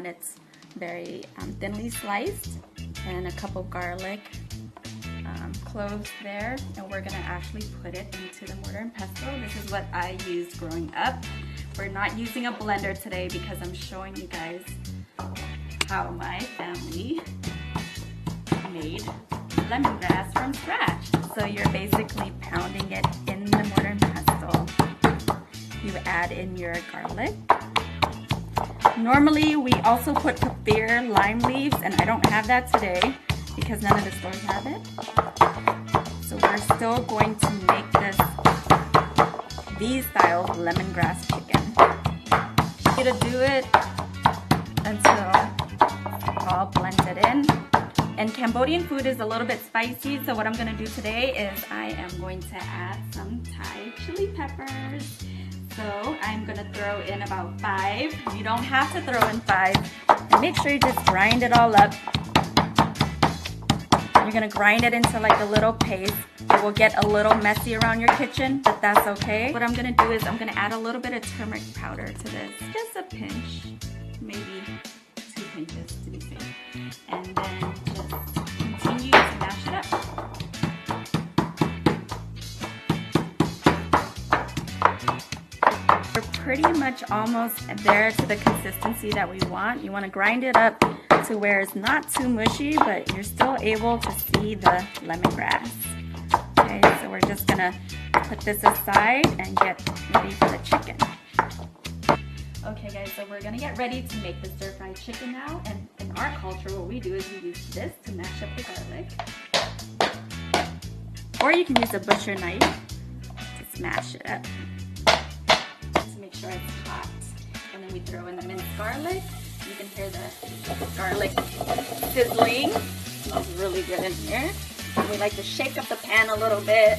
when it's very thinly sliced, and a cup of garlic, cloves there, and we're gonna actually put it into the mortar and pestle. This is what I used growing up. We're not using a blender today because I'm showing you guys how my family made lemongrass from scratch. So you're basically pounding it in the mortar and pestle. You add in your garlic. Normally we also put kaffir lime leaves, and I don't have that today because none of the stores have it. So we're still going to make this V-style lemongrass chicken. I'm gonna do it until it's all blended in. And Cambodian food is a little bit spicy, so what I'm gonna do today is I am going to add some Thai chili peppers. So I'm gonna throw in about 5. You don't have to throw in 5. And make sure you just grind it all up. You're gonna grind it into like a little paste. It will get a little messy around your kitchen, but that's okay. What I'm gonna do is I'm gonna add a little bit of turmeric powder to this. Just a pinch, maybe 2 pinches to be safe. And then just continue to mash it up. We're pretty much almost there to the consistency that we want. You wanna grind it up to where it's not too mushy, but you're still able to see the lemongrass. Okay, so we're just gonna put this aside and get ready for the chicken. Okay guys, so we're gonna get ready to make the stir-fried chicken now, and in our culture what we do is we use this to mash up the garlic. Or you can use a butcher knife to smash it up. To make sure it's hot. And then we throw in the minced garlic. You can hear the garlic sizzling. It smells really good in here. And we like to shake up the pan a little bit,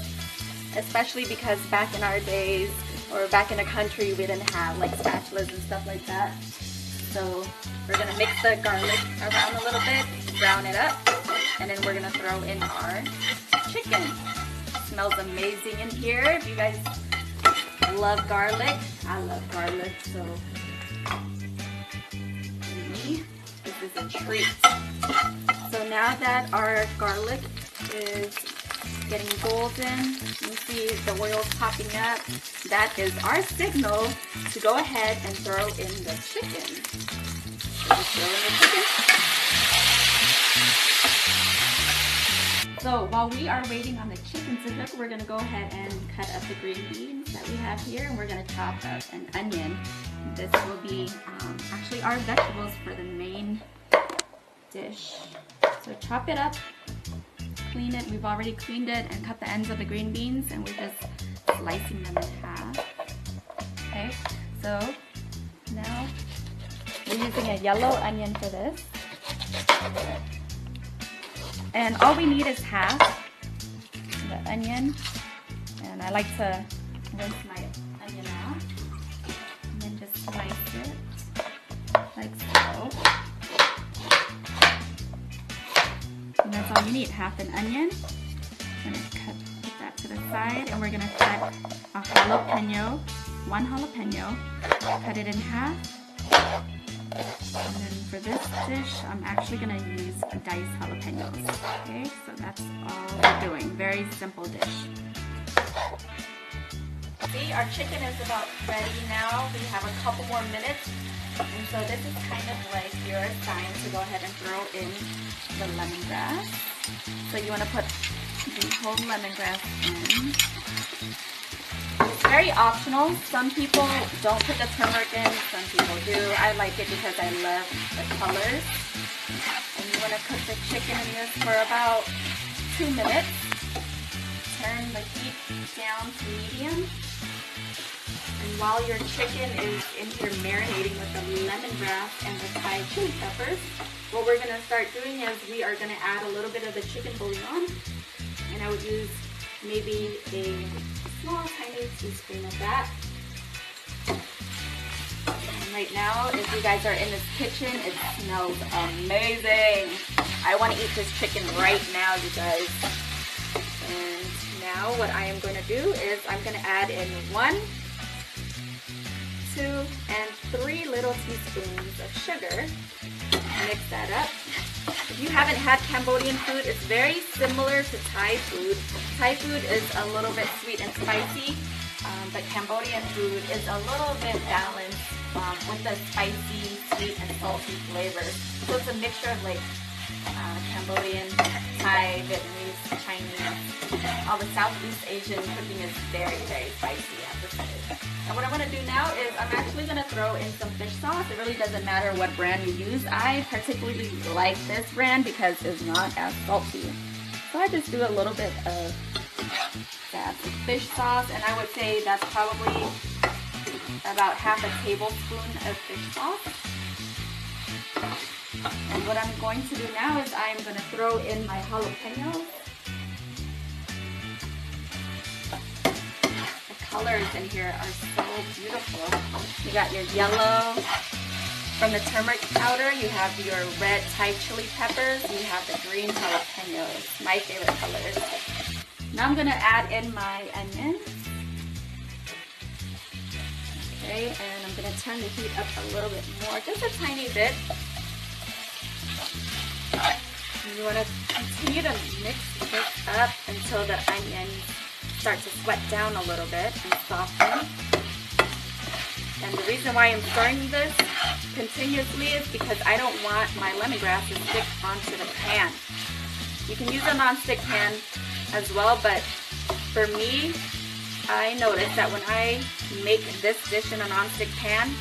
especially because back in our days, or back in the country, we didn't have like spatulas and stuff like that. So we're gonna mix the garlic around a little bit, brown it up, and then we're gonna throw in our chicken. It smells amazing in here. If you guys love garlic, I love garlic, so this is a treat. So now that our garlic is getting golden, you see the oil's popping up, that is our signal to go ahead and throw in the chicken. So just throw in the chicken. So while we are waiting on the chicken to cook, we're going to go ahead and cut up the green beans that we have here, and we're going to chop up an onion. This will be actually our vegetables for the main dish. So chop it up, clean it. We've already cleaned it and cut the ends of the green beans, and we're just slicing them in half. Okay, so now we're using a yellow onion for this. And all we need is half the onion, and I like to rinse my onion out and then just slice it like so. And that's all you need, half an onion. I'm gonna put that to the side, and we're gonna cut a jalapeno, 1 jalapeno, cut it in half. And then for this dish, I'm actually gonna use diced jalapenos. Okay, so that's all we're doing. Very simple dish. See, our chicken is about ready now. We have a couple more minutes. And so this is kind of like your sign to go ahead and throw in the lemongrass. So you want to put the whole lemongrass in. It's very optional. Some people don't put the turmeric in, some people do. I like it because I love the colors. And you want to cook the chicken in this for about 2 minutes. Turn the heat down to medium. And while your chicken is in here marinating with the lemongrass and the Thai chili peppers, what we're going to start doing is we are going to add a little bit of the chicken bouillon. And I would use maybe a small tiny teaspoon of that. And right now, if you guys are in this kitchen, it smells amazing. I want to eat this chicken right now, you guys. And now what I am going to do is I'm going to add in 1 2 and 3 little teaspoons of sugar. Mix that up. If you haven't had Cambodian food, it's very similar to Thai food. Thai food is a little bit sweet and spicy, but Cambodian food is a little bit balanced with the spicy, sweet, and salty flavors. So it's a mixture of like Cambodian, Thai, Vietnamese, Chinese. All the Southeast Asian cooking is very, very spicy at this stage. And what I'm going to do now is I'm actually going to throw in some fish sauce. It really doesn't matter what brand you use. I particularly like this brand because it's not as salty. So I just do a little bit of that fish sauce, and I would say that's probably about half a tablespoon of fish sauce. And what I'm going to do now is I'm going to throw in my jalapenos. The colors in here are so beautiful. You got your yellow from the turmeric powder, you have your red Thai chili peppers, you have the green jalapenos, my favorite colors. Now I'm going to add in my onions. Okay, and I'm going to turn the heat up a little bit more, just a tiny bit. And you want to continue to mix this up until the onions start to sweat down a little bit and soften. And the reason why I'm stirring this continuously is because I don't want my lemongrass to stick onto the pan. You can use a non-stick pan as well, but for me, I noticed that when I make this dish in a non-stick pan,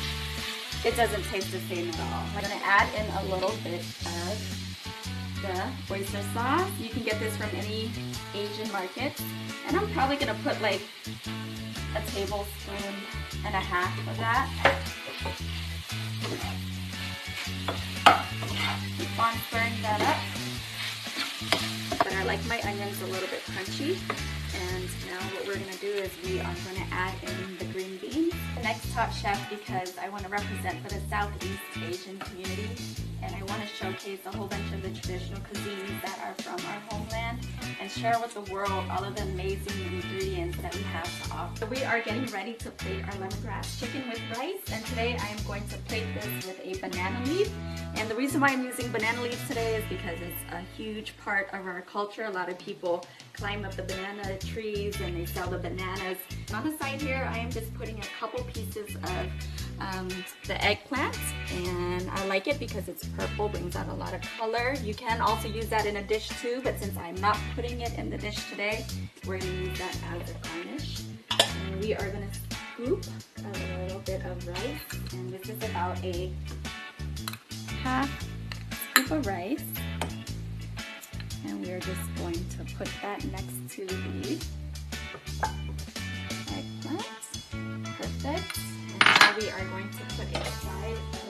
it doesn't taste the same at all. I'm going to add in a little bit of the oyster sauce. You can get this from any Asian market. And I'm probably going to put like a tablespoon and a half of that. Keep on stirring that up. But I like my onions a little bit crunchy. And now what we're going to do is we are going to add in the green beans. The next Top Chef, because I want to represent for the Southeast Asian community, and I want to showcase a whole bunch of the traditional cuisines that are from our homeland and share with the world all of the amazing ingredients that we have to offer. So we are getting ready to plate our lemongrass chicken with rice, and today I am going to plate this with a banana leaf. And the reason why I'm using banana leaves today is because it's a huge part of our culture. A lot of people climb up the banana trees and they sell the bananas. And on the side here, I am just putting a couple pieces of the eggplant, and I like it because it's purple, brings out a lot of color. You can also use that in a dish too, but since I'm not putting it in the dish today, we're going to use that as a garnish. And we are going to scoop a little bit of rice, and this is about a half scoop of rice, and we're just going to put that next to the eggplant. Perfect. And now we are going to put a side of